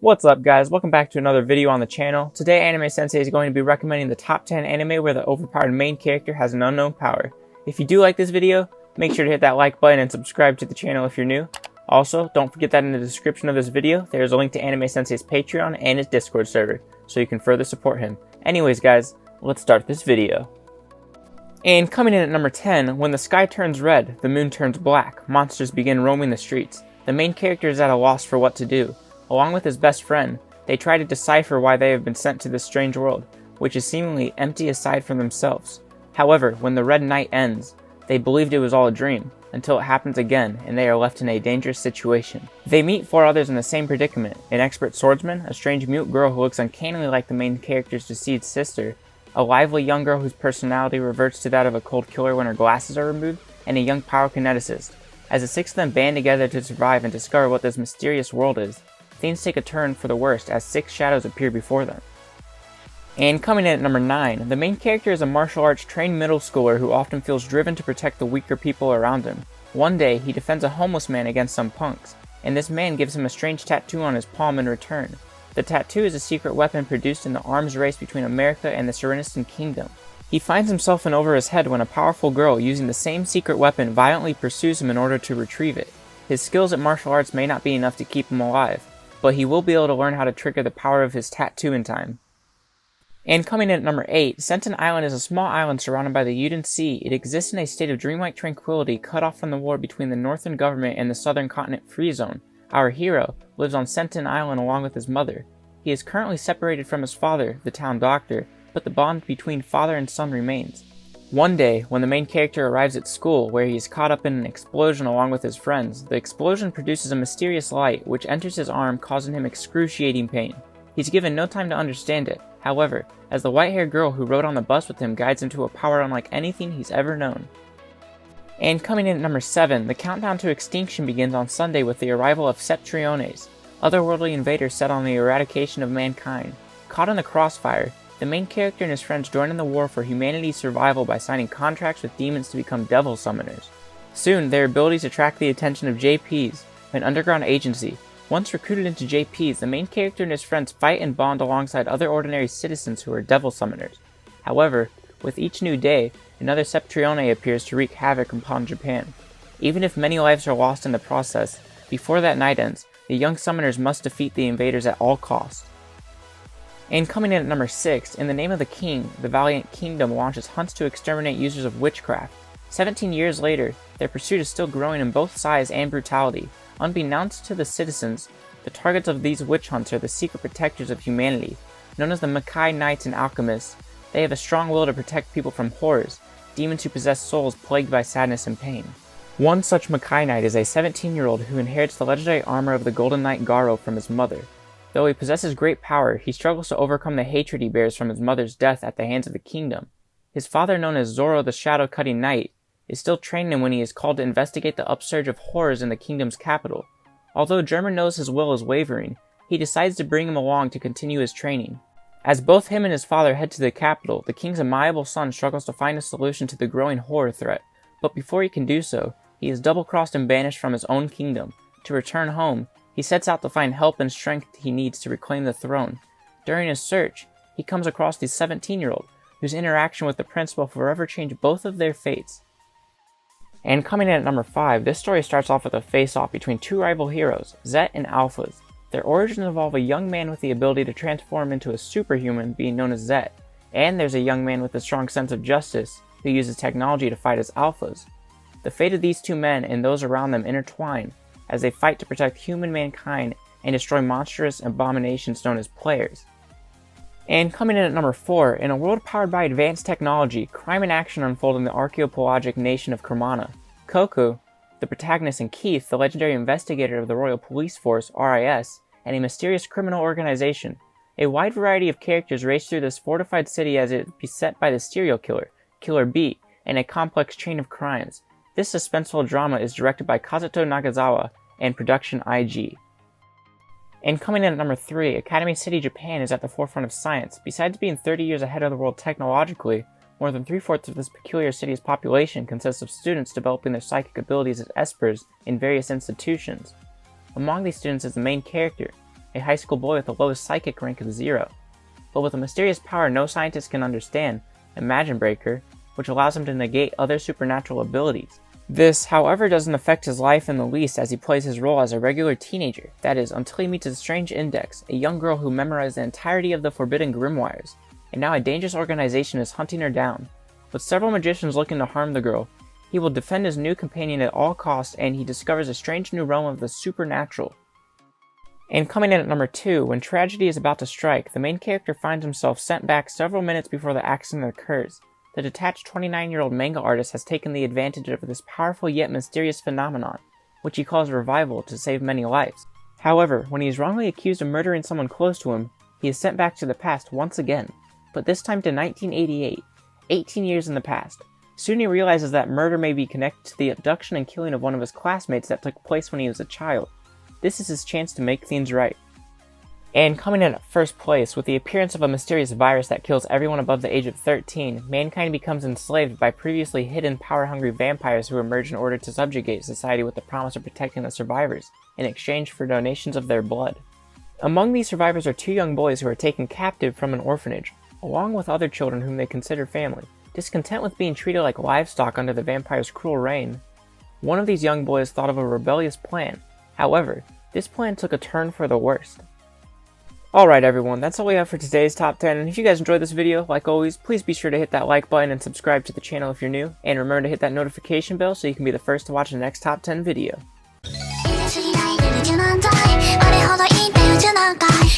What's up guys, welcome back to another video on the channel. Today Anime Sensei is going to be recommending the top 10 anime where the overpowered main character has an unknown power. If you do like this video, make sure to hit that like button and subscribe to the channel if you're new. Also, don't forget that in the description of this video, there is a link to Anime Sensei's Patreon and his Discord server, so you can further support him. Anyways guys, let's start this video. And coming in at number 10, when the sky turns red, the moon turns black, monsters begin roaming the streets. The main character is at a loss for what to do. Along with his best friend, they try to decipher why they have been sent to this strange world, which is seemingly empty aside from themselves. However, when the red night ends, they believed it was all a dream, until it happens again and they are left in a dangerous situation. They meet 4 others in the same predicament: an expert swordsman, a strange mute girl who looks uncannily like the main character's deceased sister, a lively young girl whose personality reverts to that of a cold killer when her glasses are removed, and a young pyrokineticist. As the 6 of them band together to survive and discover what this mysterious world is, things take a turn for the worst as 6 shadows appear before them. And coming in at number 9, the main character is a martial arts trained middle schooler who often feels driven to protect the weaker people around him. One day, he defends a homeless man against some punks, and this man gives him a strange tattoo on his palm in return. The tattoo is a secret weapon produced in the arms race between America and the Serenistan Kingdom. He finds himself in over his head when a powerful girl using the same secret weapon violently pursues him in order to retrieve it. His skills at martial arts may not be enough to keep him alive, but he will be able to learn how to trigger the power of his tattoo in time. And coming in at number 8, Senton Island is a small island surrounded by the Yuden Sea. It exists in a state of dreamlike tranquility, cut off from the war between the northern government and the southern continent free zone. Our hero lives on Senton Island along with his mother. He is currently separated from his father, the town doctor, but the bond between father and son remains. One day, when the main character arrives at school, where he is caught up in an explosion along with his friends, the explosion produces a mysterious light which enters his arm, causing him excruciating pain. He's given no time to understand it, however, as the white-haired girl who rode on the bus with him guides him to a power unlike anything he's ever known. And coming in at number 7, the countdown to extinction begins on Sunday with the arrival of Septriones, otherworldly invaders set on the eradication of mankind. Caught in the crossfire, the main character and his friends join in the war for humanity's survival by signing contracts with demons to become devil summoners. Soon, their abilities attract the attention of JPs, an underground agency. Once recruited into JPs, the main character and his friends fight and bond alongside other ordinary citizens who are devil summoners. However, with each new day, another Septrione appears to wreak havoc upon Japan. Even if many lives are lost in the process, before that night ends, the young summoners must defeat the invaders at all costs. And coming in at number 6, in the name of the king, the valiant kingdom launches hunts to exterminate users of witchcraft. 17 years later, their pursuit is still growing in both size and brutality. Unbeknownst to the citizens, the targets of these witch hunts are the secret protectors of humanity. Known as the Makai Knights and Alchemists, they have a strong will to protect people from horrors, demons who possess souls plagued by sadness and pain. One such Makai Knight is a 17-year-old who inherits the legendary armor of the Golden Knight Garo from his mother. Though he possesses great power, he struggles to overcome the hatred he bears from his mother's death at the hands of the kingdom. His father, known as Zoro the Shadow-Cutting Knight, is still training him when he is called to investigate the upsurge of horrors in the kingdom's capital. Although German knows his will is wavering, he decides to bring him along to continue his training. As both him and his father head to the capital, the king's amiable son struggles to find a solution to the growing horror threat, but before he can do so, he is double-crossed and banished from his own kingdom. To return home, he sets out to find help and strength he needs to reclaim the throne. During his search, he comes across the 17-year-old, whose interaction with the prince will forever change both of their fates. And coming in at number 5, this story starts off with a face-off between 2 rival heroes, Zet and Alphas. Their origins involve a young man with the ability to transform into a superhuman, being known as Zet, and there's a young man with a strong sense of justice, who uses technology to fight as Alphas. The fate of these 2 men and those around them intertwine, as they fight to protect human mankind and destroy monstrous abominations known as players. And coming in at number 4, in a world powered by advanced technology, crime and action unfold in the archaeopelagic nation of Kermana. Coco, the protagonist, and Keith, the legendary investigator of the Royal Police Force, RIS, and a mysterious criminal organization. A wide variety of characters race through this fortified city as it is beset by the serial killer, Killer B, and a complex chain of crimes. This suspenseful drama is directed by Kazuto Nagazawa and production IG. And coming in at number 3, Academy City, Japan is at the forefront of science. Besides being 30 years ahead of the world technologically, more than 3/4 of this peculiar city's population consists of students developing their psychic abilities as espers in various institutions. Among these students is the main character, a high school boy with the lowest psychic rank of 0. But with a mysterious power no scientist can understand, Imagine Breaker, which allows him to negate other supernatural abilities. This, however, doesn't affect his life in the least as he plays his role as a regular teenager, that is, until he meets a strange Index, a young girl who memorized the entirety of the Forbidden Grimoires, and now a dangerous organization is hunting her down. With several magicians looking to harm the girl, he will defend his new companion at all costs, and he discovers a strange new realm of the supernatural. And coming in at number 2, when tragedy is about to strike, the main character finds himself sent back several minutes before the accident occurs. The detached 29-year-old manga artist has taken the advantage of this powerful yet mysterious phenomenon, which he calls revival, to save many lives. However, when he is wrongly accused of murdering someone close to him, he is sent back to the past once again, but this time to 1988, 18 years in the past. Soon he realizes that murder may be connected to the abduction and killing of one of his classmates that took place when he was a child. This is his chance to make things right. And coming in at first place, with the appearance of a mysterious virus that kills everyone above the age of 13, mankind becomes enslaved by previously hidden power-hungry vampires who emerge in order to subjugate society with the promise of protecting the survivors, in exchange for donations of their blood. Among these survivors are 2 young boys who are taken captive from an orphanage, along with other children whom they consider family. Discontent with being treated like livestock under the vampire's cruel reign, one of these young boys thought of a rebellious plan. However, this plan took a turn for the worst. Alright everyone, that's all we have for today's top 10, and if you guys enjoyed this video, like always, please be sure to hit that like button and subscribe to the channel if you're new, and remember to hit that notification bell so you can be the first to watch the next top 10 video.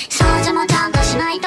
少女もちゃんとしないと